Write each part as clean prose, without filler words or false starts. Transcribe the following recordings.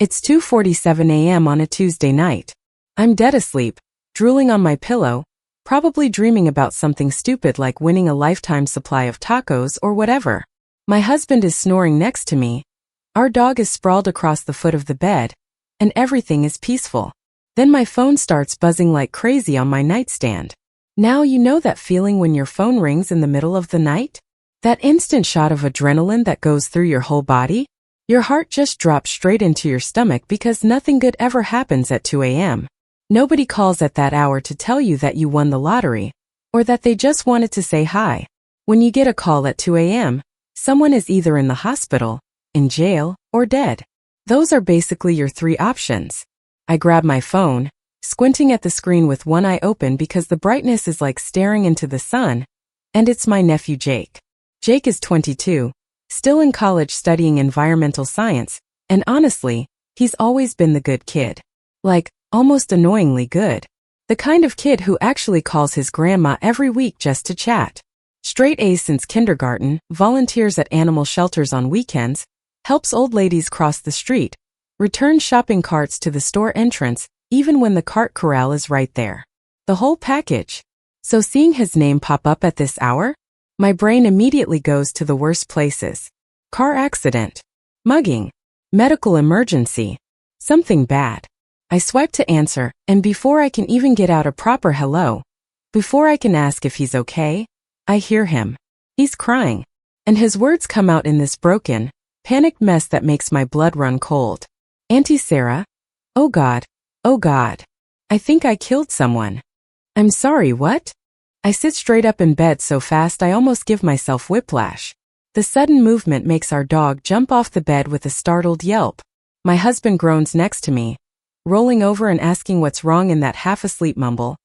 It's 2:47 a.m. on a Tuesday night. I'm dead asleep, drooling on my pillow, probably dreaming about something stupid like winning a lifetime supply of tacos or whatever. My husband is snoring next to me. Our dog is sprawled across the foot of the bed, and everything is peaceful. Then my phone starts buzzing like crazy on my nightstand. Now you know that feeling when your phone rings in the middle of the night? That instant shot of adrenaline that goes through your whole body? Your heart just drops straight into your stomach because nothing good ever happens at 2 a.m. Nobody calls at that hour to tell you that you won the lottery, or that they just wanted to say hi. When you get a call at 2 a.m., someone is either in the hospital, in jail, or dead. Those are basically your three options. I grab my phone, squinting at the screen with one eye open because the brightness is like staring into the sun, and it's my nephew Jake. Jake is 22, still in college studying environmental science, and honestly, he's always been the good kid. Like, almost annoyingly good. The kind of kid who actually calls his grandma every week just to chat. Straight A's since kindergarten, volunteers at animal shelters on weekends, helps old ladies cross the street, returns shopping carts to the store entrance, even when the cart corral is right there. The whole package. So seeing his name pop up at this hour, my brain immediately goes to the worst places. Car accident. Mugging. Medical emergency. Something bad. I swipe to answer, and before I can even get out a proper hello, before I can ask if he's okay, I hear him. He's crying. And his words come out in this broken, panicked mess that makes my blood run cold. Auntie Sarah? Oh God. Oh God. I think I killed someone. I'm sorry, what? I sit straight up in bed so fast I almost give myself whiplash. The sudden movement makes our dog jump off the bed with a startled yelp. My husband groans next to me, rolling over and asking what's wrong in that half-asleep mumble,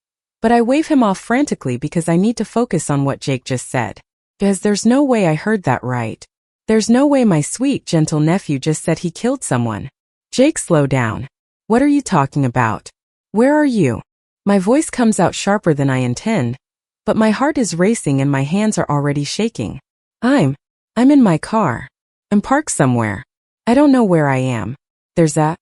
but I wave him off frantically because I need to focus on what Jake just said. Because there's no way I heard that right. There's no way my sweet, gentle nephew just said he killed someone. Jake, slow down. What are you talking about? Where are you? My voice comes out sharper than I intend, but my heart is racing and my hands are already shaking. I'm in my car. I'm parked somewhere. I don't know where I am. There's a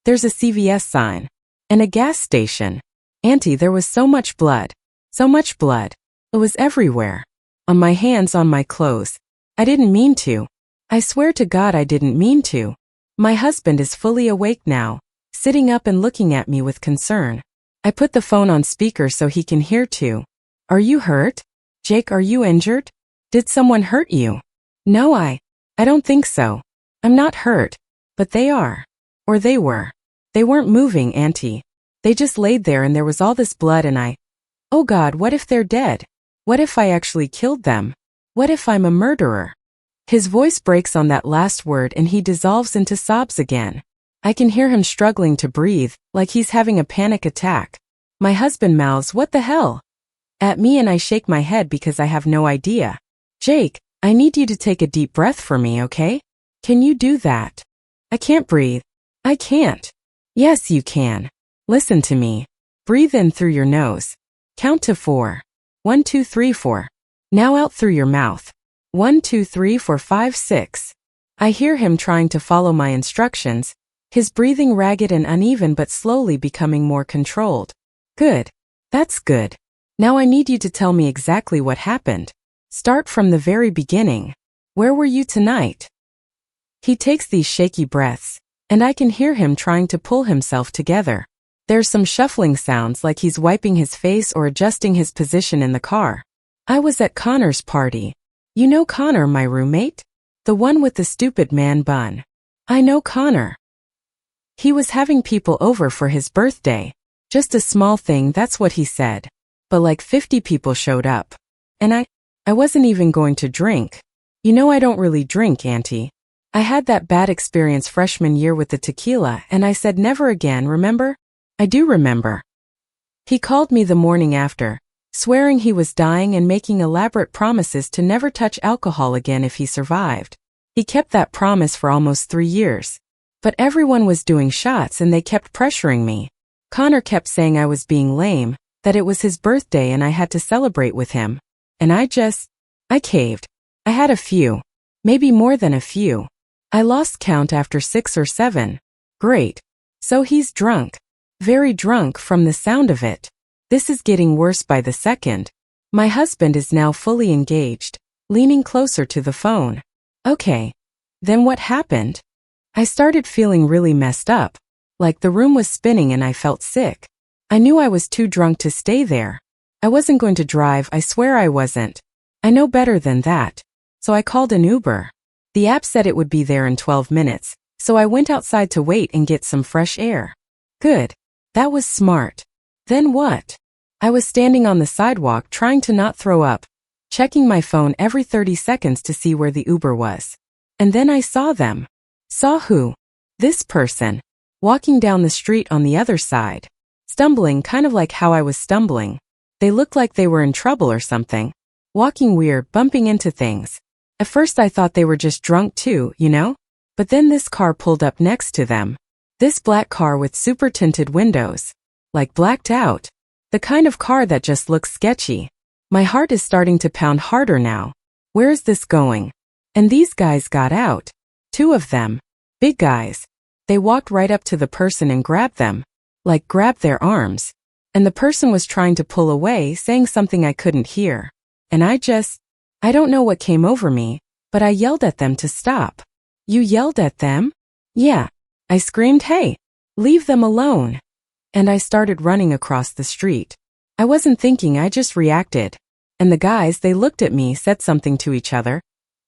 CVS sign. And a gas station. Auntie, there was so much blood. So much blood. It was everywhere. On my hands, on my clothes. I didn't mean to. I swear to God I didn't mean to. My husband is fully awake now, sitting up and looking at me with concern. I put the phone on speaker so he can hear too. Are you hurt? Jake, are you injured? Did someone hurt you? No, I don't think so. I'm not hurt. But they are. Or they were. They weren't moving, Auntie. They just laid there and there was all this blood and oh God, what if they're dead? What if I actually killed them? What if I'm a murderer? His voice breaks on that last word and he dissolves into sobs again. I can hear him struggling to breathe, like he's having a panic attack. My husband mouths, "What the hell?" at me and I shake my head because I have no idea. Jake, I need you to take a deep breath for me, okay? Can you do that? I can't breathe. I can't. Yes, you can. Listen to me. Breathe in through your nose. Count to 4. 1, 2, 3, 4. Now out through your mouth. 1, 2, 3, 4, 5, 6. I hear him trying to follow my instructions, his breathing ragged and uneven but slowly becoming more controlled. Good. That's good. Now I need you to tell me exactly what happened. Start from the very beginning. Where were you tonight? He takes these shaky breaths, and I can hear him trying to pull himself together. There's some shuffling sounds like he's wiping his face or adjusting his position in the car. I was at Connor's party. You know Connor, my roommate? The one with the stupid man bun. I know Connor. He was having people over for his birthday. Just a small thing, that's what he said. But like 50 people showed up. And I wasn't even going to drink. You know I don't really drink, Auntie. I had that bad experience freshman year with the tequila and I said never again, remember? I do remember. He called me the morning after, swearing he was dying and making elaborate promises to never touch alcohol again if he survived. He kept that promise for almost 3 years. But everyone was doing shots and they kept pressuring me. Connor kept saying I was being lame, that it was his birthday and I had to celebrate with him. And I caved. I had a few. Maybe more than a few. I lost count after 6 or 7. Great. So he's drunk. Very drunk from the sound of it. This is getting worse by the second. My husband is now fully engaged, leaning closer to the phone. Okay. Then what happened? I started feeling really messed up. Like the room was spinning and I felt sick. I knew I was too drunk to stay there. I wasn't going to drive, I swear I wasn't. I know better than that. So I called an Uber. The app said it would be there in 12 minutes, so I went outside to wait and get some fresh air. Good. That was smart. Then what? I was standing on the sidewalk trying to not throw up, checking my phone every 30 seconds to see where the Uber was. And then I saw them. Saw who? This person. Walking down the street on the other side. Stumbling kind of like how I was stumbling. They looked like they were in trouble or something. Walking weird, bumping into things. At first I thought they were just drunk too, you know? But then this car pulled up next to them. This black car with super tinted windows. Like blacked out. The kind of car that just looks sketchy. My heart is starting to pound harder now. Where is this going? And these guys got out. 2 of them. Big guys. They walked right up to the person and grabbed them. Like grabbed their arms. And the person was trying to pull away, saying something I couldn't hear. And I don't know what came over me, but I yelled at them to stop. You yelled at them? Yeah. I screamed, hey, leave them alone. And I started running across the street. I wasn't thinking, I just reacted. And the guys, they looked at me, said something to each other,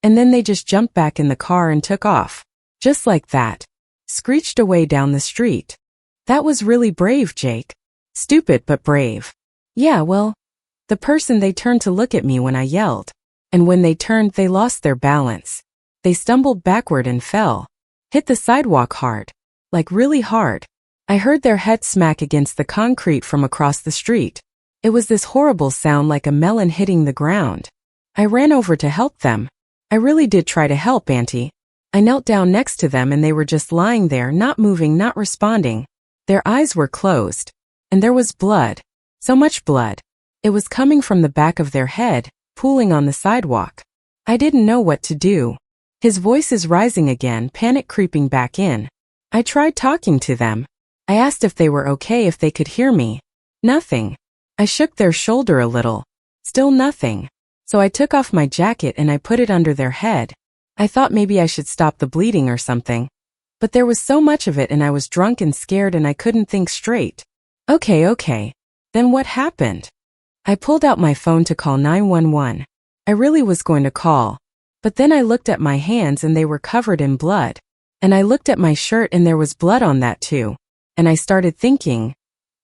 and then they just jumped back in the car and took off. Just like that. Screeched away down the street. That was really brave, Jake. Stupid but brave. Yeah, well, the person, they turned to look at me when I yelled. And when they turned, they lost their balance. They stumbled backward and fell. Hit the sidewalk hard. Like really hard. I heard their head smack against the concrete from across the street. It was this horrible sound like a melon hitting the ground. I ran over to help them. I really did try to help, Auntie. I knelt down next to them and they were just lying there, not moving, not responding. Their eyes were closed. And there was blood. So much blood. It was coming from the back of their head, pooling on the sidewalk. I didn't know what to do. His voice is rising again, panic creeping back in. I tried talking to them. I asked if they were okay, if they could hear me. Nothing. I shook their shoulder a little. Still nothing. So I took off my jacket and I put it under their head. I thought maybe I should stop the bleeding or something. But there was so much of it and I was drunk and scared and I couldn't think straight. Okay. Then what happened? I pulled out my phone to call 911. I really was going to call. But then I looked at my hands and they were covered in blood. And I looked at my shirt and there was blood on that too. And I started thinking,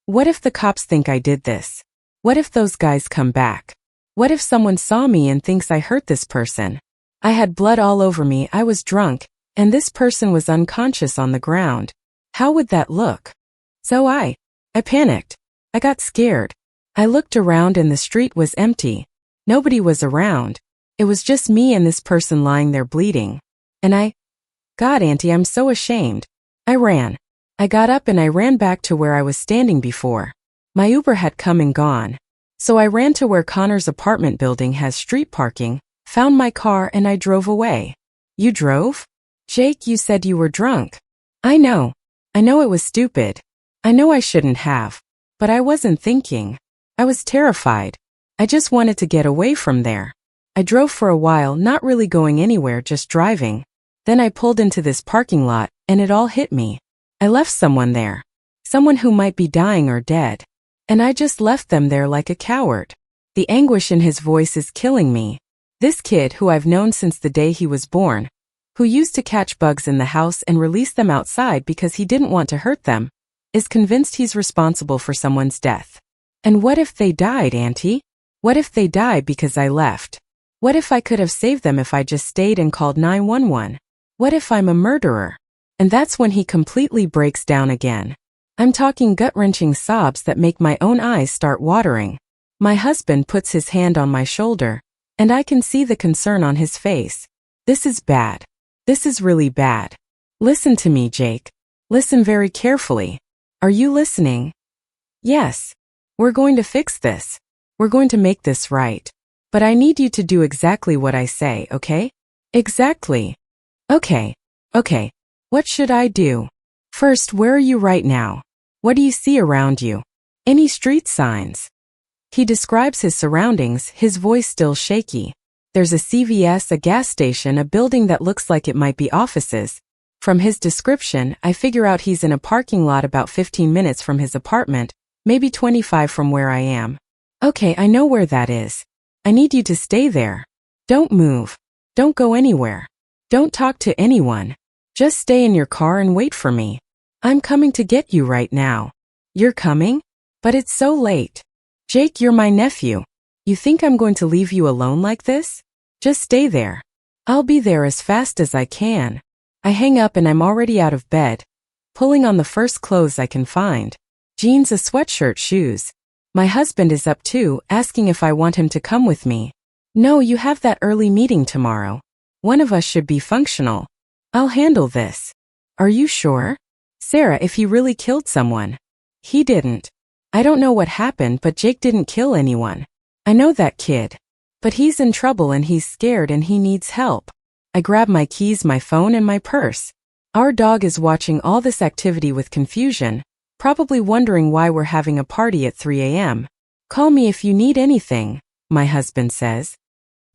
what if the cops think I did this? What if those guys come back? What if someone saw me and thinks I hurt this person? I had blood all over me, I was drunk, and this person was unconscious on the ground. How would that look? So I panicked. I got scared. I looked around and the street was empty. Nobody was around. It was just me and this person lying there bleeding. And God, Auntie, I'm so ashamed. I ran. I got up and I ran back to where I was standing before. My Uber had come and gone. So I ran to where Connor's apartment building has street parking, found my car and I drove away. You drove? Jake, you said you were drunk. I know. I know it was stupid. I know I shouldn't have. But I wasn't thinking. I was terrified. I just wanted to get away from there. I drove for a while, not really going anywhere, just driving. Then I pulled into this parking lot, and it all hit me. I left someone there. Someone who might be dying or dead. And I just left them there like a coward. The anguish in his voice is killing me. This kid, who I've known since the day he was born, who used to catch bugs in the house and release them outside because he didn't want to hurt them, is convinced he's responsible for someone's death. And what if they died, Auntie? What if they died because I left? What if I could have saved them if I just stayed and called 911? What if I'm a murderer? And that's when he completely breaks down again. I'm talking gut-wrenching sobs that make my own eyes start watering. My husband puts his hand on my shoulder, and I can see the concern on his face. This is bad. This is really bad. Listen to me, Jake. Listen very carefully. Are you listening? Yes. We're going to fix this. We're going to make this right. But I need you to do exactly what I say, okay? Exactly. Okay. What should I do? First, where are you right now? What do you see around you? Any street signs? He describes his surroundings, his voice still shaky. There's a CVS, a gas station, a building that looks like it might be offices. From his description, I figure out he's in a parking lot about 15 minutes from his apartment, maybe 25 from where I am. Okay, I know where that is. I need you to stay there. Don't move. Don't go anywhere. Don't talk to anyone. Just stay in your car and wait for me. I'm coming to get you right now. You're coming? But it's so late. Jake, you're my nephew. You think I'm going to leave you alone like this? Just stay there. I'll be there as fast as I can. I hang up and I'm already out of bed, pulling on the first clothes I can find. Jeans, a sweatshirt, shoes. My husband is up too, asking if I want him to come with me. No, you have that early meeting tomorrow. One of us should be functional. I'll handle this. Are you sure? Sarah, if he really killed someone. He didn't. I don't know what happened, but Jake didn't kill anyone. I know that kid. But he's in trouble and he's scared and he needs help. I grab my keys, my phone, and my purse. Our dog is watching all this activity with confusion, probably wondering why we're having a party at 3 a.m. Call me if you need anything, my husband says.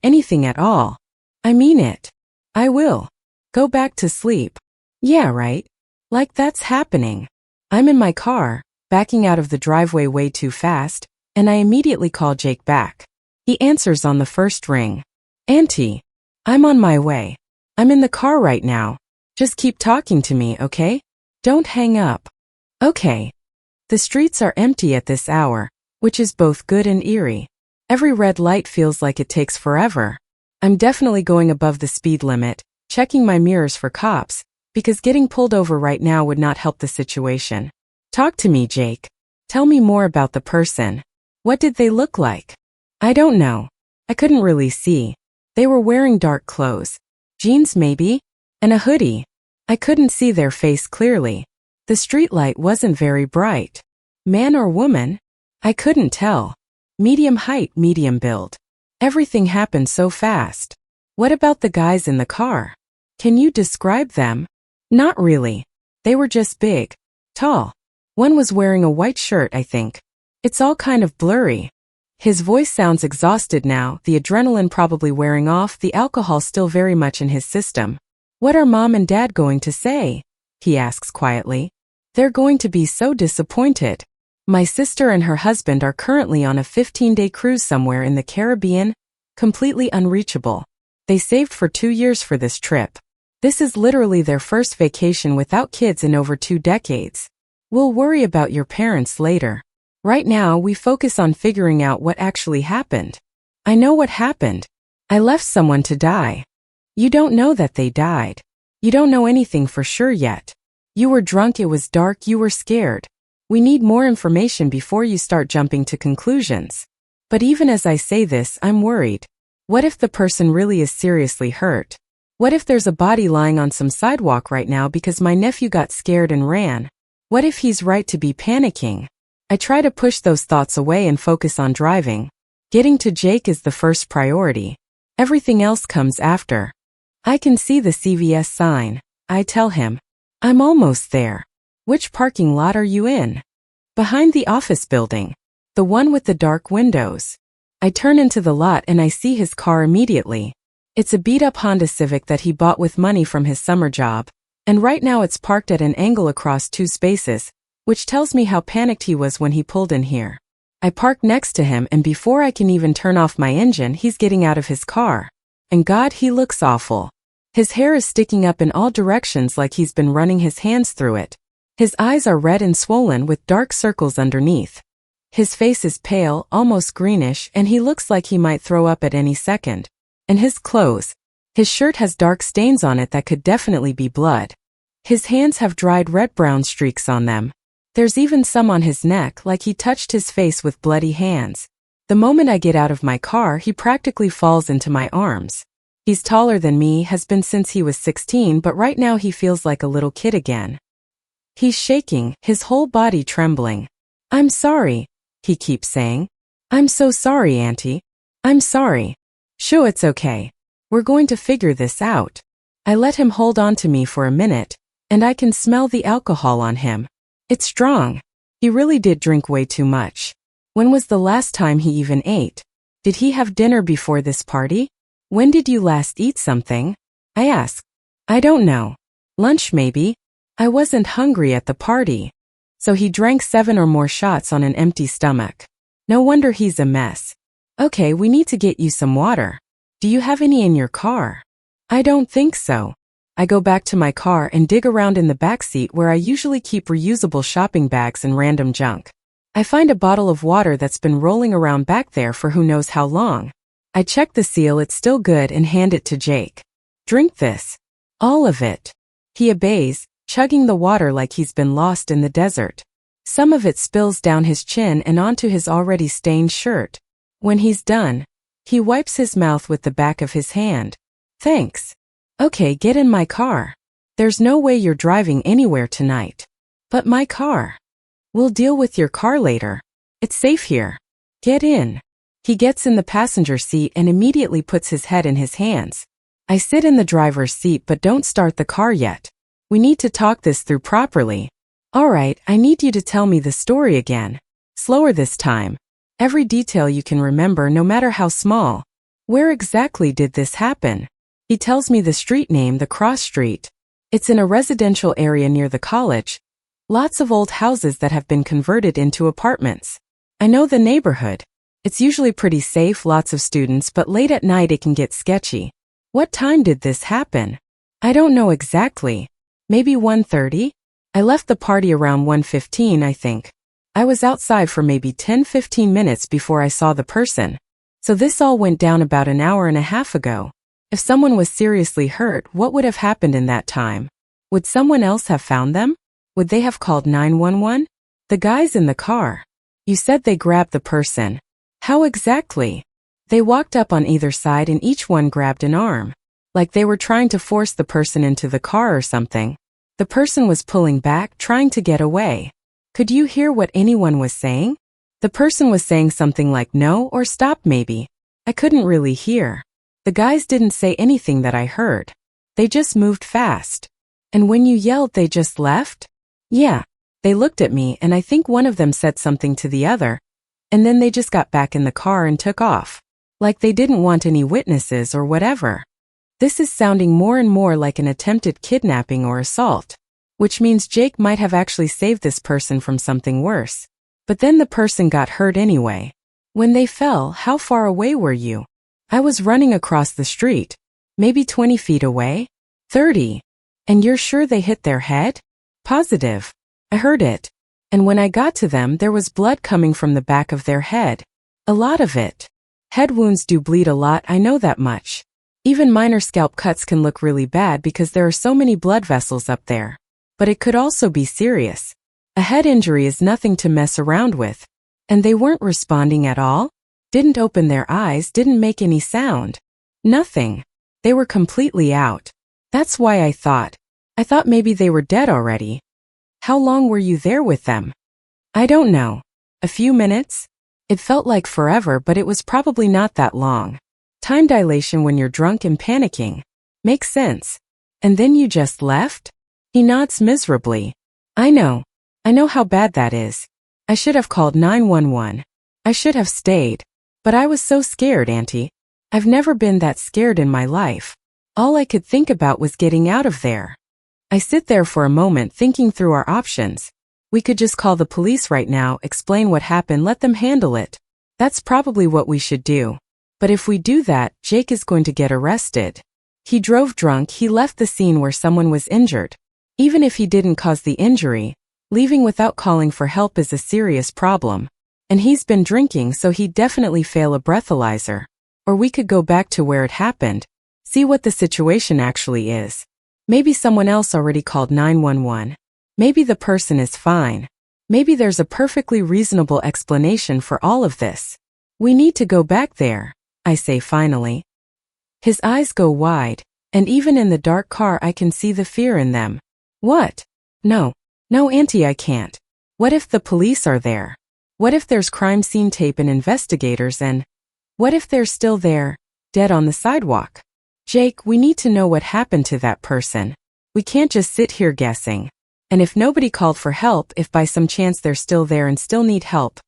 Anything at all. I mean it. I will. Go back to sleep. Yeah, right. Like that's happening. I'm in my car, backing out of the driveway way too fast, and I immediately call Jake back. He answers on the first ring. Auntie, I'm on my way. I'm in the car right now. Just keep talking to me, okay? Don't hang up. Okay. The streets are empty at this hour, which is both good and eerie. Every red light feels like it takes forever. I'm definitely going above the speed limit, checking my mirrors for cops, because getting pulled over right now would not help the situation. Talk to me, Jake. Tell me more about the person. What did they look like? I don't know. I couldn't really see. They were wearing dark clothes. Jeans maybe? And a hoodie. I couldn't see their face clearly. The streetlight wasn't very bright. Man or woman? I couldn't tell. Medium height, medium build. Everything happened so fast. What about the guys in the car? Can you describe them? Not really. They were just big. Tall. One was wearing a white shirt, I think. It's all kind of blurry. His voice sounds exhausted now, the adrenaline probably wearing off, the alcohol still very much in his system. What are Mom and Dad going to say? He asks quietly. They're going to be so disappointed. My sister and her husband are currently on a 15-day cruise somewhere in the Caribbean, completely unreachable. They saved for 2 years for this trip. This is literally their first vacation without kids in over 2 decades. We'll worry about your parents later. Right now, we focus on figuring out what actually happened. I know what happened. I left someone to die. You don't know that they died. You don't know anything for sure yet. You were drunk, it was dark, you were scared. We need more information before you start jumping to conclusions. But even as I say this, I'm worried. What if the person really is seriously hurt? What if there's a body lying on some sidewalk right now because my nephew got scared and ran? What if he's right to be panicking? I try to push those thoughts away and focus on driving. Getting to Jake is the first priority. Everything else comes after. I can see the CVS sign. I tell him. I'm almost there. Which parking lot are you in? Behind the office building. The one with the dark windows. I turn into the lot and I see his car immediately. It's a beat-up Honda Civic that he bought with money from his summer job. And right now it's parked at an angle across 2 spaces, which tells me how panicked he was when he pulled in here. I park next to him and before I can even turn off my engine, he's getting out of his car. And God, he looks awful. His hair is sticking up in all directions like he's been running his hands through it. His eyes are red and swollen with dark circles underneath. His face is pale, almost greenish, and he looks like he might throw up at any second. And his clothes. His shirt has dark stains on it that could definitely be blood. His hands have dried red-brown streaks on them. There's even some on his neck like he touched his face with bloody hands. The moment I get out of my car, he practically falls into my arms. He's taller than me, has been since he was 16, but right now he feels like a little kid again. He's shaking, his whole body trembling. I'm sorry, he keeps saying. I'm so sorry, Auntie. I'm sorry. Sure, it's okay. We're going to figure this out. I let him hold on to me for a minute, And I can smell the alcohol on him. It's strong. He really did drink way too much. When was the last time he even ate? Did he have dinner before this party? When did you last eat something? I asked. I don't know. Lunch maybe. I wasn't hungry at the party. So he drank 7 or more shots on an empty stomach. No wonder he's a mess. Okay, we need to get you some water. Do you have any in your car? I don't think so. I go back to my car and dig around in the back seat where I usually keep reusable shopping bags and random junk. I find a bottle of water that's been rolling around back there for who knows how long. I check the seal, it's still good, and hand it to Jake. Drink this. All of it. He obeys, chugging the water like he's been lost in the desert. Some of it spills down his chin and onto his already stained shirt. When he's done, he wipes his mouth with the back of his hand. Thanks. Okay, get in my car. There's no way you're driving anywhere tonight. But my car. We'll deal with your car later. It's safe here. Get in. He gets in the passenger seat and immediately puts his head in his hands. I sit in the driver's seat but don't start the car yet. We need to talk this through properly. Alright, I need you to tell me the story again. Slower this time. Every detail you can remember, no matter how small. Where exactly did this happen? He tells me the street name, the Cross Street. It's in a residential area near the college. Lots of old houses that have been converted into apartments. I know the neighborhood. It's usually pretty safe, lots of students, but late at night it can get sketchy. What time did this happen? I don't know exactly. Maybe 1:30? I left the party around 1:15, I think. I was outside for maybe 10-15 minutes before I saw the person. So this all went down about an hour and a half ago. If someone was seriously hurt, what would have happened in that time? Would someone else have found them? Would they have called 911? The guys in the car. You said they grabbed the person. How exactly? They walked up on either side and each one grabbed an arm. Like they were trying to force the person into the car or something. The person was pulling back, trying to get away. Could you hear what anyone was saying? The person was saying something like no or stop maybe. I couldn't really hear. The guys didn't say anything that I heard. They just moved fast. And when you yelled, they just left? Yeah. They looked at me and I think one of them said something to the other. And then they just got back in the car and took off. Like they didn't want any witnesses or whatever. This is sounding more and more like an attempted kidnapping or assault. Which means Jake might have actually saved this person from something worse. But then the person got hurt anyway. When they fell, how far away were you? I was running across the street. Maybe 20 feet away? 30. And you're sure they hit their head? Positive. I heard it. And when I got to them, there was blood coming from the back of their head. A lot of it. Head wounds do bleed a lot, I know that much. Even minor scalp cuts can look really bad because there are so many blood vessels up there. But it could also be serious. A head injury is nothing to mess around with. And they weren't responding at all? Didn't open their eyes, didn't make any sound. Nothing. They were completely out. That's why I thought maybe they were dead already. How long were you there with them? I don't know. A few minutes? It felt like forever, but it was probably not that long. Time dilation when you're drunk and panicking. Makes sense. And then you just left? He nods miserably. I know how bad that is. I should have called 911. I should have stayed. But I was so scared, Auntie. I've never been that scared in my life. All I could think about was getting out of there. I sit there for a moment thinking through our options. We could just call the police right now, explain what happened, let them handle it. That's probably what we should do. But if we do that, Jake is going to get arrested. He drove drunk, he left the scene where someone was injured. Even if he didn't cause the injury, leaving without calling for help is a serious problem. And he's been drinking, so he'd definitely fail a breathalyzer. Or we could go back to where it happened, see what the situation actually is. Maybe someone else already called 911. Maybe the person is fine. Maybe there's a perfectly reasonable explanation for all of this. We need to go back there, I say finally. His eyes go wide, and even in the dark car I can see the fear in them. What? No, Auntie, I can't. What if the police are there? What if there's crime scene tape and investigators and what if they're still there, dead on the sidewalk? Jake, we need to know what happened to that person. We can't just sit here guessing. And if nobody called for help, if by some chance they're still there and still need help,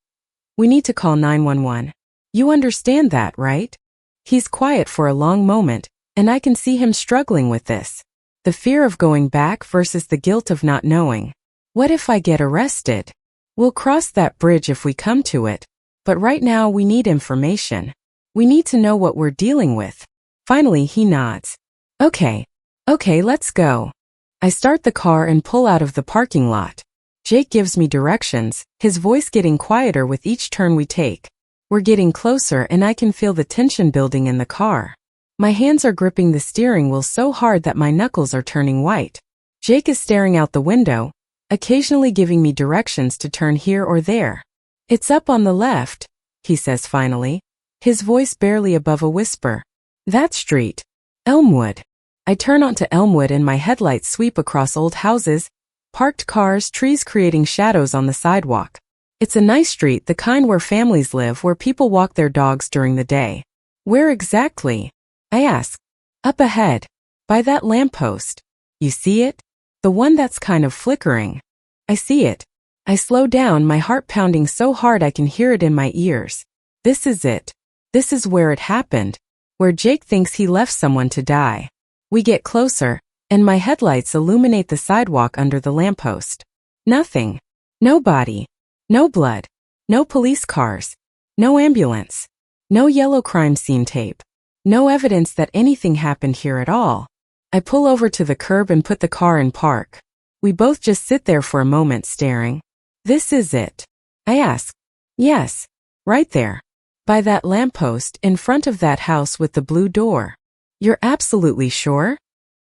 we need to call 911. You understand that, right? He's quiet for a long moment, and I can see him struggling with this. The fear of going back versus the guilt of not knowing. What if I get arrested? We'll cross that bridge if we come to it. But right now we need information. We need to know what we're dealing with. Finally, he nods. Okay, let's go. I start the car and pull out of the parking lot. Jake gives me directions, his voice getting quieter with each turn we take. We're getting closer and I can feel the tension building in the car. My hands are gripping the steering wheel so hard that my knuckles are turning white. Jake is staring out the window, occasionally giving me directions to turn here or there. It's up on the left, he says finally, his voice barely above a whisper. That street. Elmwood. I turn onto Elmwood and my headlights sweep across old houses, parked cars, trees creating shadows on the sidewalk. It's a nice street, the kind where families live, where people walk their dogs during the day. Where exactly? I ask. Up ahead. By that lamppost. You see it? The one that's kind of flickering. I see it. I slow down, my heart pounding so hard I can hear it in my ears. This is it. This is where it happened. Where Jake thinks he left someone to die. We get closer, and my headlights illuminate the sidewalk under the lamppost. Nothing. No body. No blood. No police cars. No ambulance. No yellow crime scene tape. No evidence that anything happened here at all. I pull over to the curb and put the car in park. We both just sit there for a moment staring. This is it? I ask. Yes. Right there. By that lamppost, in front of that house with the blue door. You're absolutely sure?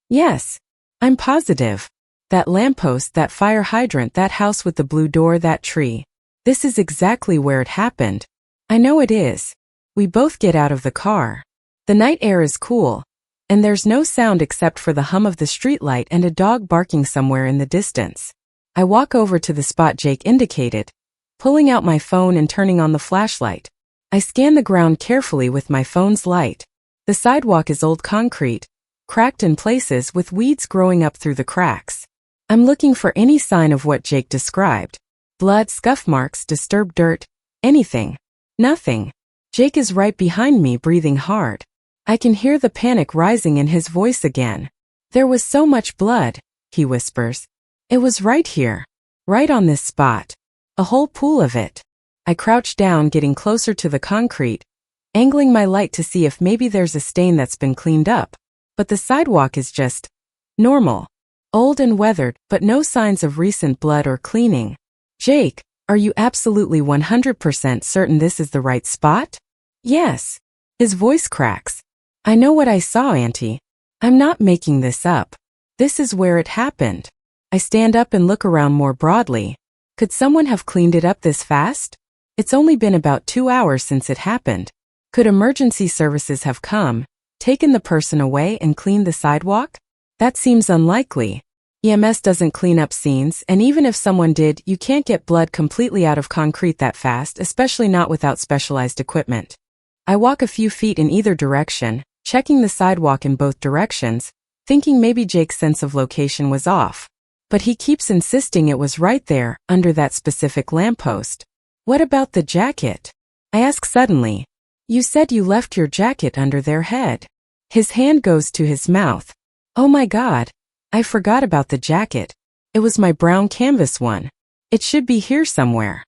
Yes. I'm positive. That lamppost, that fire hydrant, that house with the blue door, that tree. This is exactly where it happened. I know it is. We both get out of the car. The night air is cool, and there's no sound except for the hum of the streetlight and a dog barking somewhere in the distance. I walk over to the spot Jake indicated, pulling out my phone and turning on the flashlight. I scan the ground carefully with my phone's light. The sidewalk is old concrete, cracked in places with weeds growing up through the cracks. I'm looking for any sign of what Jake described. Blood, scuff marks, disturbed dirt, anything. Nothing. Jake is right behind me, breathing hard. I can hear the panic rising in his voice again. There was so much blood, he whispers. It was right here. Right on this spot. A whole pool of it. I crouch down, getting closer to the concrete, angling my light to see if maybe there's a stain that's been cleaned up. But the sidewalk is just normal. Old and weathered, but no signs of recent blood or cleaning. Jake, are you absolutely 100% certain this is the right spot? Yes. His voice cracks. I know what I saw, Auntie. I'm not making this up. This is where it happened. I stand up and look around more broadly. Could someone have cleaned it up this fast? It's only been about 2 hours since it happened. Could emergency services have come, taken the person away and cleaned the sidewalk? That seems unlikely. EMS doesn't clean up scenes, and even if someone did, you can't get blood completely out of concrete that fast, especially not without specialized equipment. I walk a few feet in either direction, checking the sidewalk in both directions, thinking maybe Jake's sense of location was off. But he keeps insisting it was right there, under that specific lamppost. What about the jacket? I ask suddenly. You said you left your jacket under their head. His hand goes to his mouth. Oh my God. I forgot about the jacket. It was my brown canvas one. It should be here somewhere.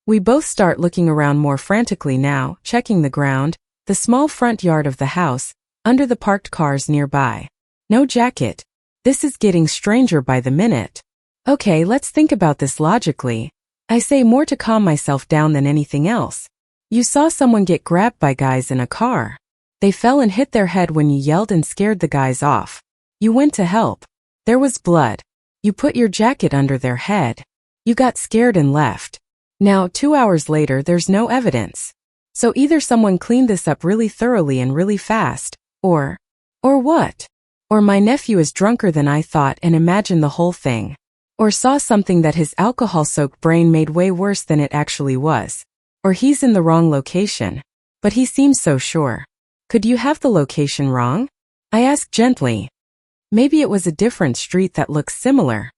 We both start looking around more frantically now, checking the ground, the small front yard of the house, under the parked cars nearby. No jacket. This is getting stranger by the minute. Okay, let's think about this logically. I say, more to calm myself down than anything else. You saw someone get grabbed by guys in a car. They fell and hit their head when you yelled and scared the guys off. You went to help. There was blood. You put your jacket under their head. You got scared and left. Now, 2 hours later, there's no evidence. So either someone cleaned this up really thoroughly and really fast, or what? Or my nephew is drunker than I thought and imagined the whole thing. Or saw something that his alcohol-soaked brain made way worse than it actually was. Or he's in the wrong location. But he seems so sure. Could you have the location wrong? I ask gently. Maybe it was a different street that looks similar.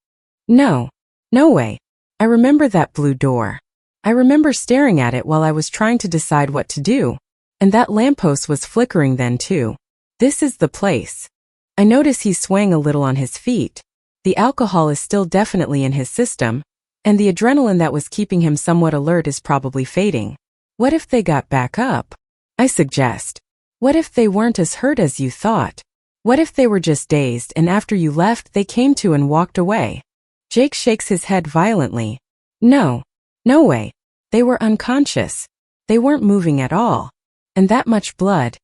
No. No way. I remember that blue door. I remember staring at it while I was trying to decide what to do. And that lamppost was flickering then too. This is the place. I notice he's swaying a little on his feet. The alcohol is still definitely in his system, and the adrenaline that was keeping him somewhat alert is probably fading. What if they got back up? I suggest. What if they weren't as hurt as you thought? What if they were just dazed and after you left they came to and walked away? Jake shakes his head violently. No. No way. They were unconscious. They weren't moving at all. And that much blood.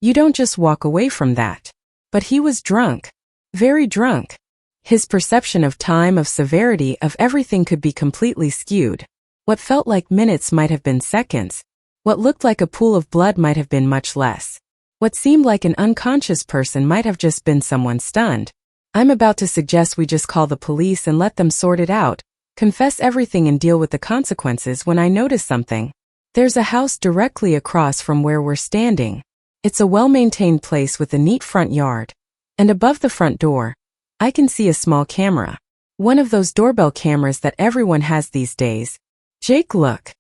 You don't just walk away from that. But he was drunk. Very drunk. His perception of time, of severity, of everything could be completely skewed. What felt like minutes might have been seconds. What looked like a pool of blood might have been much less. What seemed like an unconscious person might have just been someone stunned. I'm about to suggest we just call the police and let them sort it out, confess everything and deal with the consequences when I notice something. There's a house directly across from where we're standing. It's a well-maintained place with a neat front yard. And above the front door, I can see a small camera. One of those doorbell cameras that everyone has these days. Jake, look.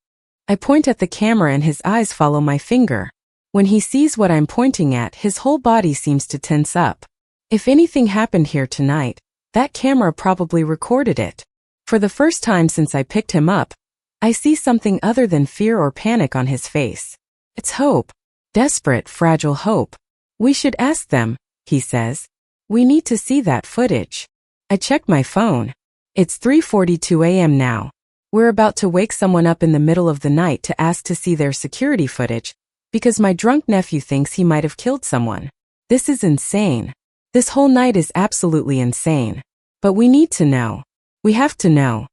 I point at the camera and his eyes follow my finger. When he sees what I'm pointing at, his whole body seems to tense up. If anything happened here tonight, that camera probably recorded it. For the first time since I picked him up, I see something other than fear or panic on his face. It's hope. Desperate, fragile hope. We should ask them, he says. We need to see that footage. I check my phone. It's 3:42 a.m. now. We're about to wake someone up in the middle of the night to ask to see their security footage, because my drunk nephew thinks he might have killed someone. This is insane. This whole night is absolutely insane. But we need to know. We have to know.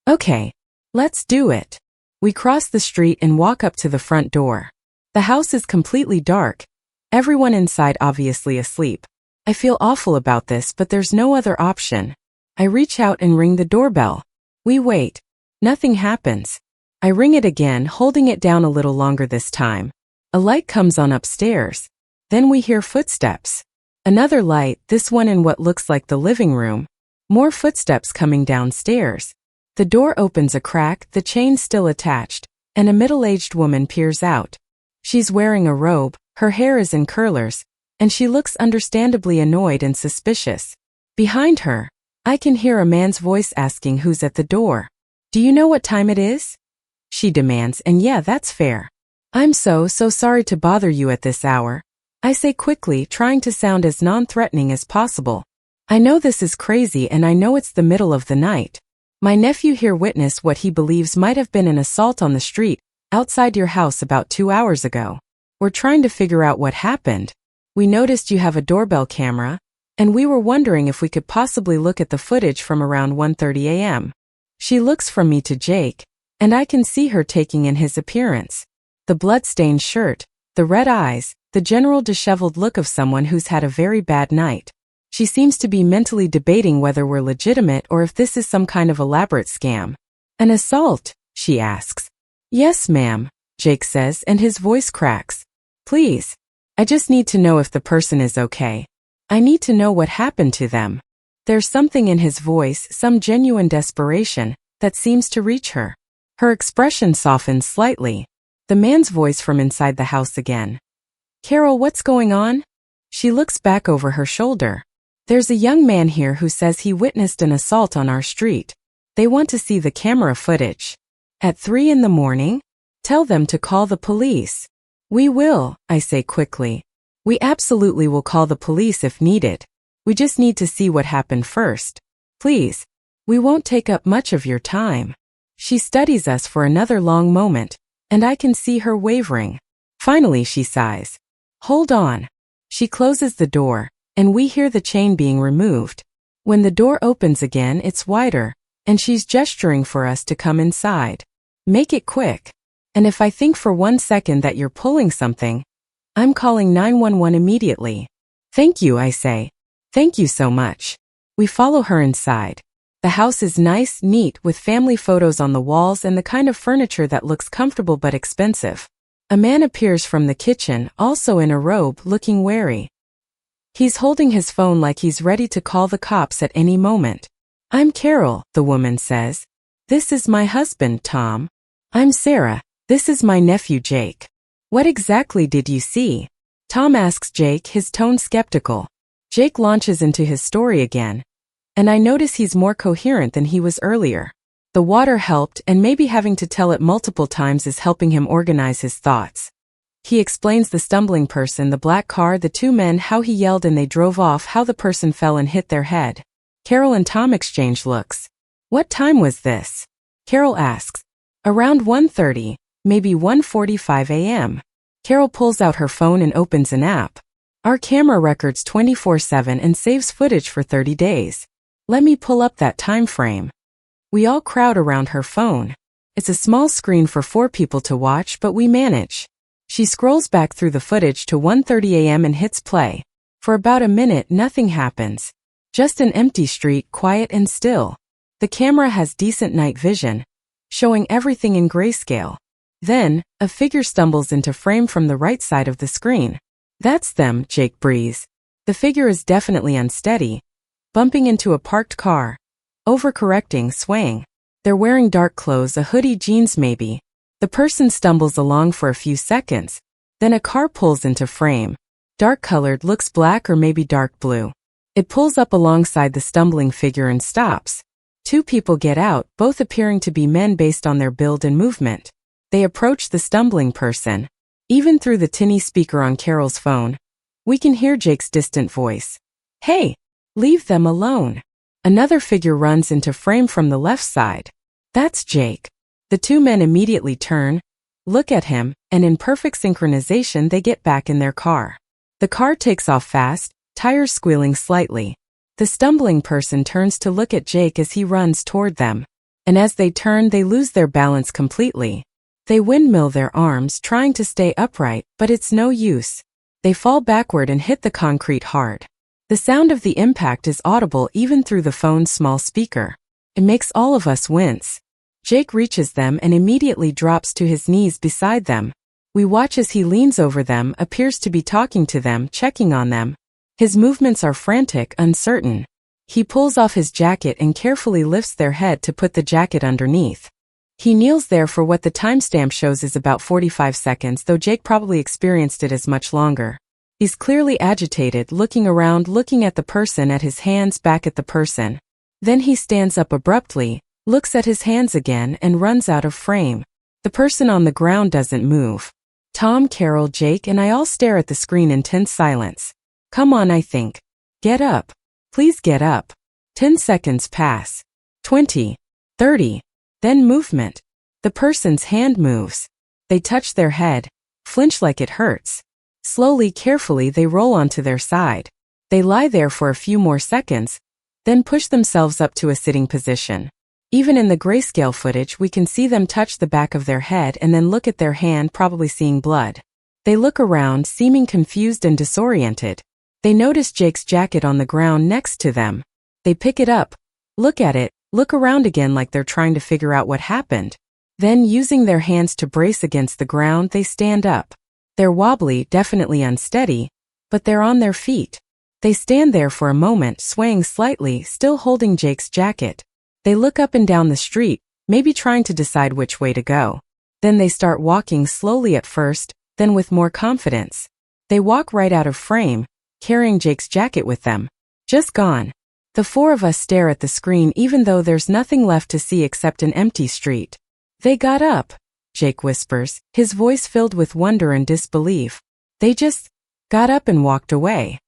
Okay, let's do it. We cross the street and walk up to the front door. The house is completely dark. Everyone inside obviously asleep. I feel awful about this, but there's no other option. I reach out and ring the doorbell. We wait. Nothing happens. I ring it again, holding it down a little longer this time. A light comes on upstairs. Then we hear footsteps. Another light, this one in what looks like the living room. More footsteps coming downstairs. The door opens a crack, the chain still attached, and a middle-aged woman peers out. She's wearing a robe, her hair is in curlers, and she looks understandably annoyed and suspicious. Behind her, I can hear a man's voice asking who's at the door. Do you know what time it is? She demands, and yeah, that's fair. I'm so sorry to bother you at this hour. I say quickly, trying to sound as non-threatening as possible. I know this is crazy and I know it's the middle of the night. My nephew here witnessed what he believes might have been an assault on the street, outside your house about 2 hours ago. We're trying to figure out what happened. We noticed you have a doorbell camera, and we were wondering if we could possibly look at the footage from around 1:30 a.m. She looks from me to Jake, and I can see her taking in his appearance. The blood-stained shirt, the red eyes, the general disheveled look of someone who's had a very bad night. She seems to be mentally debating whether we're legitimate or if this is some kind of elaborate scam. An assault? She asks. Yes, ma'am, Jake says, and his voice cracks. Please. I just need to know if the person is okay. I need to know what happened to them. There's something in his voice, some genuine desperation, that seems to reach her. Her expression softens slightly. The man's voice from inside the house again. Carol, what's going on? She looks back over her shoulder. There's a young man here who says he witnessed an assault on our street. They want to see the camera footage. At 3 in the morning? Tell them to call the police. We will, I say quickly. We absolutely will call the police if needed. We just need to see what happened first. Please. We won't take up much of your time. She studies us for another long moment, and I can see her wavering. Finally she sighs. Hold on. She closes the door, and we hear the chain being removed. When the door opens again, it's wider, and she's gesturing for us to come inside. Make it quick. And if I think for 1 second that you're pulling something, I'm calling 911 immediately. Thank you, I say. Thank you so much. We follow her inside. The house is nice, neat, with family photos on the walls and the kind of furniture that looks comfortable but expensive. A man appears from the kitchen, also in a robe, looking wary. He's holding his phone like he's ready to call the cops at any moment. I'm Carol, the woman says. This is my husband, Tom. I'm Sarah. This is my nephew, Jake. What exactly did you see? Tom asks Jake, his tone skeptical. Jake launches into his story again, and I notice he's more coherent than he was earlier. The water helped, and maybe having to tell it multiple times is helping him organize his thoughts. He explains the stumbling person, the black car, the two men, how he yelled and they drove off, how the person fell and hit their head. Carol and Tom exchange looks. What time was this? Carol asks. Around 1:30, maybe 1:45 a.m. Carol pulls out her phone and opens an app. Our camera records 24/7 and saves footage for 30 days. Let me pull up that time frame. We all crowd around her phone. It's a small screen for 4 people to watch, but we manage. She scrolls back through the footage to 1:30 a.m. and hits play. For about a minute, nothing happens. Just an empty street, quiet and still. The camera has decent night vision, showing everything in grayscale. Then, a figure stumbles into frame from the right side of the screen. That's them, Jake breathes. The figure is definitely unsteady, bumping into a parked car, overcorrecting, swaying. They're wearing dark clothes, a hoodie, jeans maybe. The person stumbles along for a few seconds. Then a car pulls into frame. Dark colored, looks black or maybe dark blue. It pulls up alongside the stumbling figure and stops. 2 people get out, both appearing to be men based on their build and movement. They approach the stumbling person. Even through the tinny speaker on Carol's phone, we can hear Jake's distant voice. Hey, leave them alone. Another figure runs into frame from the left side. That's Jake. The 2 men immediately turn, look at him, and in perfect synchronization they get back in their car. The car takes off fast, tires squealing slightly. The stumbling person turns to look at Jake as he runs toward them. And as they turn, they lose their balance completely. They windmill their arms, trying to stay upright, but it's no use. They fall backward and hit the concrete hard. The sound of the impact is audible even through the phone's small speaker. It makes all of us wince. Jake reaches them and immediately drops to his knees beside them. We watch as he leans over them, appears to be talking to them, checking on them. His movements are frantic, uncertain. He pulls off his jacket and carefully lifts their head to put the jacket underneath. He kneels there for what the timestamp shows is about 45 seconds, though Jake probably experienced it as much longer. He's clearly agitated, looking around, looking at the person, at his hands, back at the person. Then he stands up abruptly, looks at his hands again, and runs out of frame. The person on the ground doesn't move. Tom, Carol, Jake, and I all stare at the screen in tense silence. Come on, I think. Get up. Please get up. 10 seconds pass. 20. 30. Then movement. The person's hand moves. They touch their head, flinch like it hurts. Slowly, carefully, they roll onto their side. They lie there for a few more seconds, then push themselves up to a sitting position. Even in the grayscale footage, we can see them touch the back of their head and then look at their hand, probably seeing blood. They look around, seeming confused and disoriented. They notice Jake's jacket on the ground next to them. They pick it up, look at it, look around again like they're trying to figure out what happened. Then, using their hands to brace against the ground, they stand up. They're wobbly, definitely unsteady, but they're on their feet. They stand there for a moment, swaying slightly, still holding Jake's jacket. They look up and down the street, maybe trying to decide which way to go. Then they start walking slowly at first, then with more confidence. They walk right out of frame, carrying Jake's jacket with them. Just gone. The 4 of us stare at the screen even though there's nothing left to see except an empty street. They got up, Jake whispers, his voice filled with wonder and disbelief. They just got up and walked away.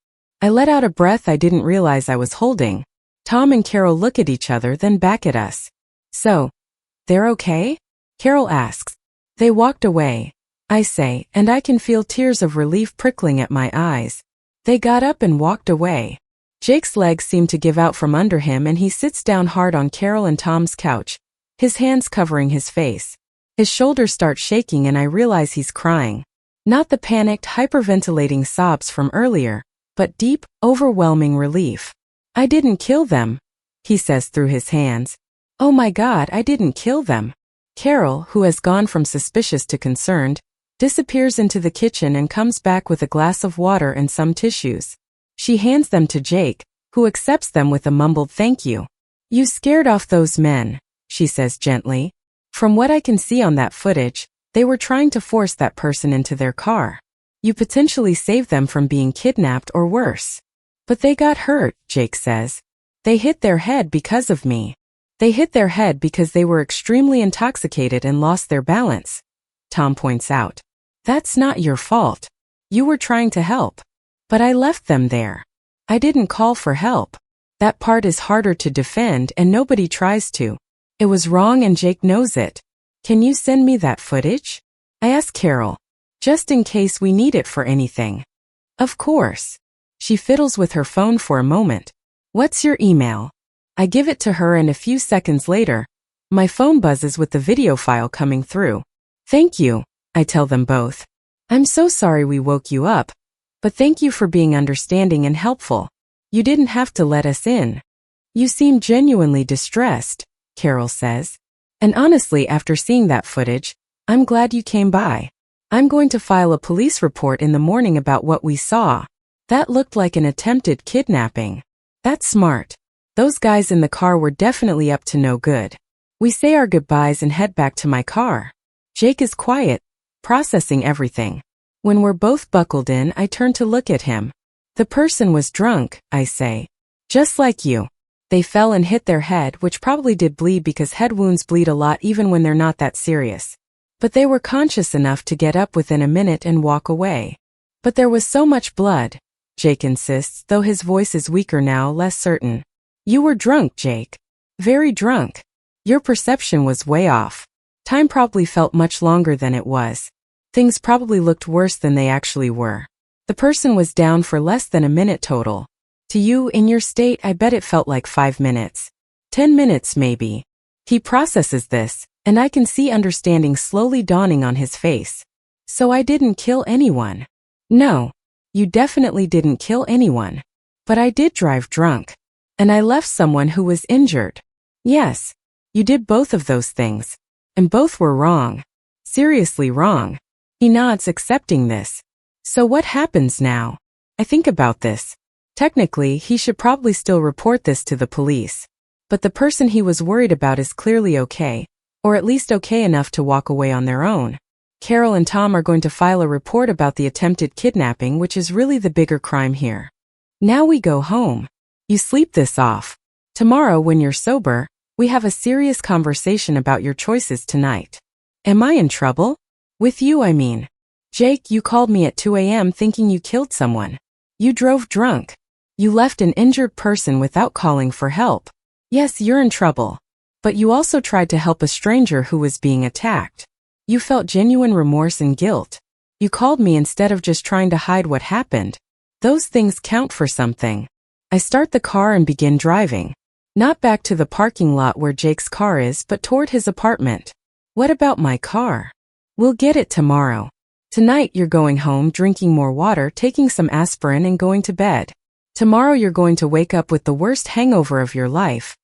I let out a breath I didn't realize I was holding. Tom and Carol look at each other, then back at us. So, they're okay? Carol asks. They walked away, I say, and I can feel tears of relief prickling at my eyes. They got up and walked away. Jake's legs seem to give out from under him and he sits down hard on Carol and Tom's couch, his hands covering his face. His shoulders start shaking and I realize he's crying. Not the panicked, hyperventilating sobs from earlier, but deep, overwhelming relief. I didn't kill them, he says through his hands. Oh my God, I didn't kill them. Carol, who has gone from suspicious to concerned, disappears into the kitchen and comes back with a glass of water and some tissues. She hands them to Jake, who accepts them with a mumbled thank you. You scared off those men, she says gently. From what I can see on that footage, they were trying to force that person into their car. You potentially saved them from being kidnapped or worse. But they got hurt, Jake says. They hit their head because of me. They hit their head because they were extremely intoxicated and lost their balance, Tom points out. That's not your fault. You were trying to help. But I left them there. I didn't call for help. That part is harder to defend and nobody tries to. It was wrong and Jake knows it. Can you send me that footage? I ask Carol. Just in case we need it for anything. Of course. She fiddles with her phone for a moment. What's your email? I give it to her and a few seconds later, my phone buzzes with the video file coming through. Thank you, I tell them both. I'm so sorry we woke you up, but thank you for being understanding and helpful. You didn't have to let us in. You seem genuinely distressed, Carol says. And honestly, after seeing that footage, I'm glad you came by. I'm going to file a police report in the morning about what we saw. That looked like an attempted kidnapping. That's smart. Those guys in the car were definitely up to no good. We say our goodbyes and head back to my car. Jake is quiet, processing everything. When we're both buckled in, I turn to look at him. The person was drunk, I say. Just like you. They fell and hit their head, which probably did bleed because head wounds bleed a lot even when they're not that serious. But they were conscious enough to get up within a minute and walk away. But there was so much blood, Jake insists, though his voice is weaker now, less certain. You were drunk, Jake. Very drunk. Your perception was way off. Time probably felt much longer than it was. Things probably looked worse than they actually were. The person was down for less than a minute total. To you, in your state, I bet it felt like 5 minutes. 10 minutes maybe. He processes this, and I can see understanding slowly dawning on his face. So I didn't kill anyone. No. You definitely didn't kill anyone. But I did drive drunk. And I left someone who was injured. Yes. You did both of those things. And both were wrong. Seriously wrong. He nods, accepting this. So what happens now? I think about this. Technically, he should probably still report this to the police. But the person he was worried about is clearly okay, or at least okay enough to walk away on their own. Carol and Tom are going to file a report about the attempted kidnapping, which is really the bigger crime here. Now we go home. You sleep this off. Tomorrow, when you're sober, we have a serious conversation about your choices tonight. Am I in trouble? With you, I mean. Jake, you called me at 2 a.m. thinking you killed someone. You drove drunk. You left an injured person without calling for help. Yes, you're in trouble. But you also tried to help a stranger who was being attacked. You felt genuine remorse and guilt. You called me instead of just trying to hide what happened. Those things count for something. I start the car and begin driving. Not back to the parking lot where Jake's car is, but toward his apartment. What about my car? We'll get it tomorrow. Tonight you're going home, drinking more water, taking some aspirin and going to bed. Tomorrow you're going to wake up with the worst hangover of your life.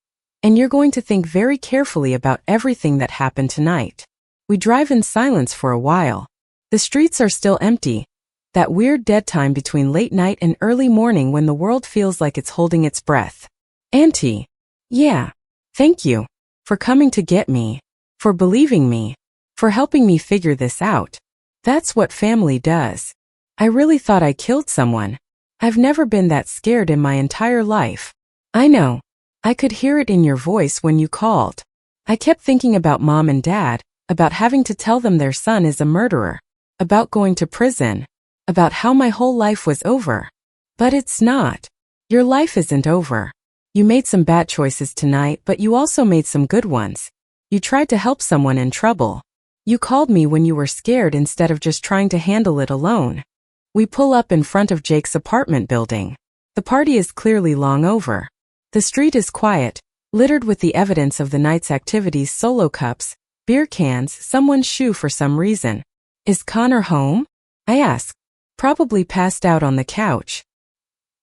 And you're going to think very carefully about everything that happened tonight. We drive in silence for a while. The streets are still empty. That weird dead time between late night and early morning when the world feels like it's holding its breath. Auntie. Yeah. Thank you. For coming to get me. For believing me. For helping me figure this out. That's what family does. I really thought I killed someone. I've never been that scared in my entire life. I know. I could hear it in your voice when you called. I kept thinking about Mom and Dad, about having to tell them their son is a murderer, about going to prison, about how my whole life was over. But it's not. Your life isn't over. You made some bad choices tonight, but you also made some good ones. You tried to help someone in trouble. You called me when you were scared instead of just trying to handle it alone. We pull up in front of Jake's apartment building. The party is clearly long over. The street is quiet, littered with the evidence of the night's activities: solo cups, beer cans, someone's shoe for some reason. Is Connor home? I ask. Probably passed out on the couch.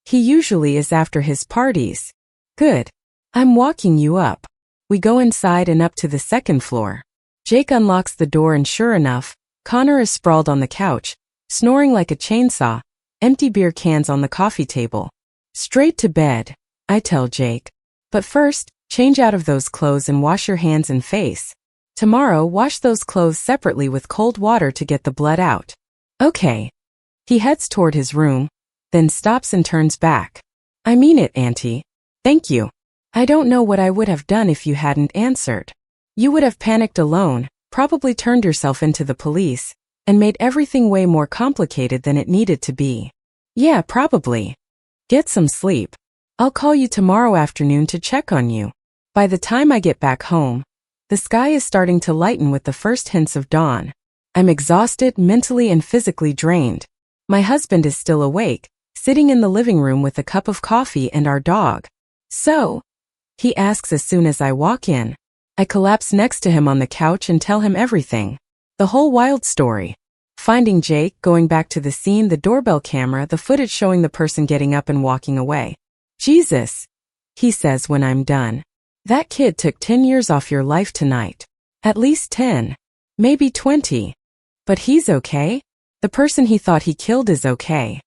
He usually is after his parties. Good. I'm walking you up. We go inside and up to the second floor. Jake unlocks the door and sure enough, Connor is sprawled on the couch, snoring like a chainsaw, empty beer cans on the coffee table. Straight to bed, I tell Jake. But first, change out of those clothes and wash your hands and face. Tomorrow, wash those clothes separately with cold water to get the blood out. Okay. He heads toward his room, then stops and turns back. I mean it, Auntie. Thank you. I don't know what I would have done if you hadn't answered. You would have panicked alone, probably turned yourself into the police, and made everything way more complicated than it needed to be. Yeah, probably. Get some sleep. I'll call you tomorrow afternoon to check on you. By the time I get back home, the sky is starting to lighten with the first hints of dawn. I'm exhausted, mentally and physically drained. My husband is still awake, sitting in the living room with a cup of coffee and our dog. So? He asks as soon as I walk in. I collapse next to him on the couch and tell him everything. The whole wild story. Finding Jake, going back to the scene, the doorbell camera, the footage showing the person getting up and walking away. Jesus, he says when I'm done. That kid took 10 years off your life tonight. At least 10. Maybe 20. But he's okay? The person he thought he killed is okay.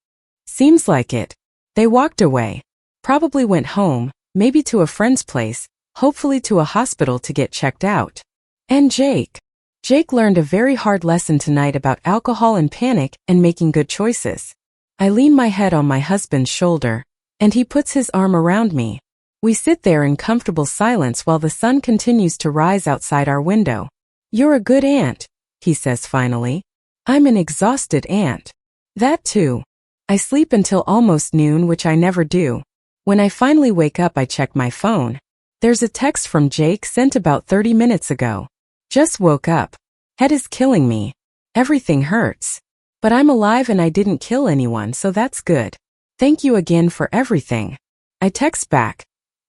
Seems like it. They walked away. Probably went home, maybe to a friend's place, hopefully to a hospital to get checked out. And Jake. Jake learned a very hard lesson tonight about alcohol and panic and making good choices. I lean my head on my husband's shoulder, and he puts his arm around me. We sit there in comfortable silence while the sun continues to rise outside our window. You're a good aunt, he says finally. I'm an exhausted aunt. That too. I sleep until almost noon, which I never do. When I finally wake up, I check my phone. There's a text from Jake sent about 30 minutes ago. Just woke up. Head is killing me. Everything hurts. But I'm alive and I didn't kill anyone, so that's good. Thank you again for everything. I text back.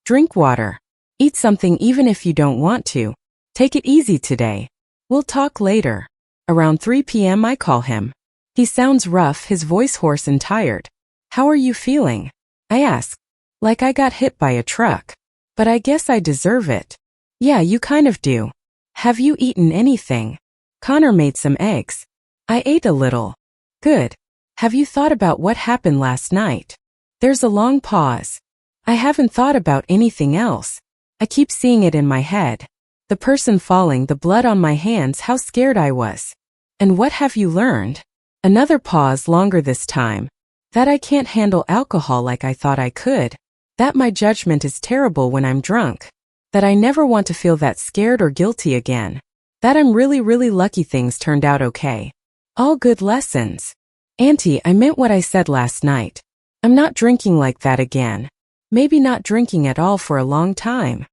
Drink water. Eat something even if you don't want to. Take it easy today. We'll talk later. Around 3 p.m. I call him. He sounds rough, his voice hoarse and tired. How are you feeling? I ask. Like I got hit by a truck. But I guess I deserve it. Yeah, you kind of do. Have you eaten anything? Connor made some eggs. I ate a little. Good. Have you thought about what happened last night? There's a long pause. I haven't thought about anything else. I keep seeing it in my head. The person falling, the blood on my hands, how scared I was. And what have you learned? Another pause, longer this time. That I can't handle alcohol like I thought I could. That my judgment is terrible when I'm drunk. That I never want to feel that scared or guilty again. That I'm really lucky things turned out okay. All good lessons. Auntie, I meant what I said last night. I'm not drinking like that again. Maybe not drinking at all for a long time.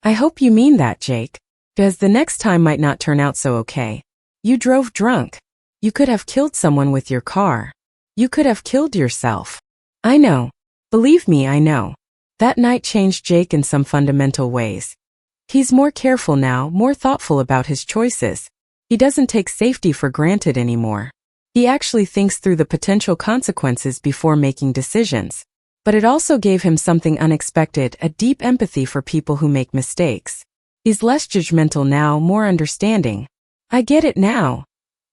I hope you mean that, Jake. Because the next time might not turn out so okay. You drove drunk. You could have killed someone with your car. You could have killed yourself. I know. Believe me, I know. That night changed Jake in some fundamental ways. He's more careful now, more thoughtful about his choices. He doesn't take safety for granted anymore. He actually thinks through the potential consequences before making decisions. But it also gave him something unexpected, a deep empathy for people who make mistakes. He's less judgmental now, more understanding. I get it now,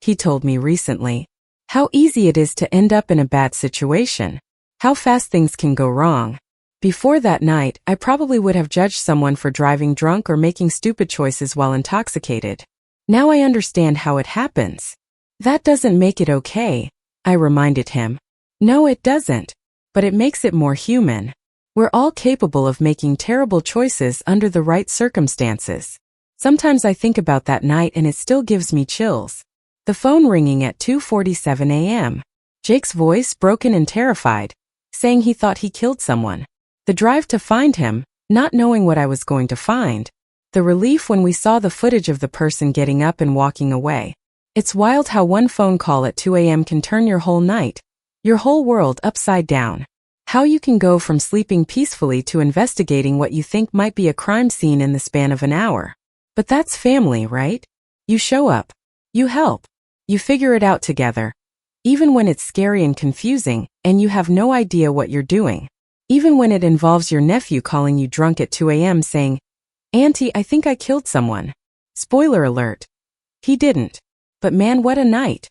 he told me recently. How easy it is to end up in a bad situation. How fast things can go wrong. Before that night, I probably would have judged someone for driving drunk or making stupid choices while intoxicated. Now I understand how it happens. That doesn't make it okay, I reminded him. No, it doesn't. But it makes it more human. We're all capable of making terrible choices under the right circumstances. Sometimes I think about that night and it still gives me chills. The phone ringing at 2:47 a.m. Jake's voice, broken and terrified, saying he thought he killed someone. The drive to find him, not knowing what I was going to find. The relief when we saw the footage of the person getting up and walking away. It's wild how one phone call at 2 a.m. can turn your whole night. Your whole world upside down. How you can go from sleeping peacefully to investigating what you think might be a crime scene in the span of an hour. But that's family, right? You show up. You help. You figure it out together. Even when it's scary and confusing, and you have no idea what you're doing. Even when it involves your nephew calling you drunk at 2 a.m. saying, Auntie, I think I killed someone. Spoiler alert. He didn't. But man, what a night.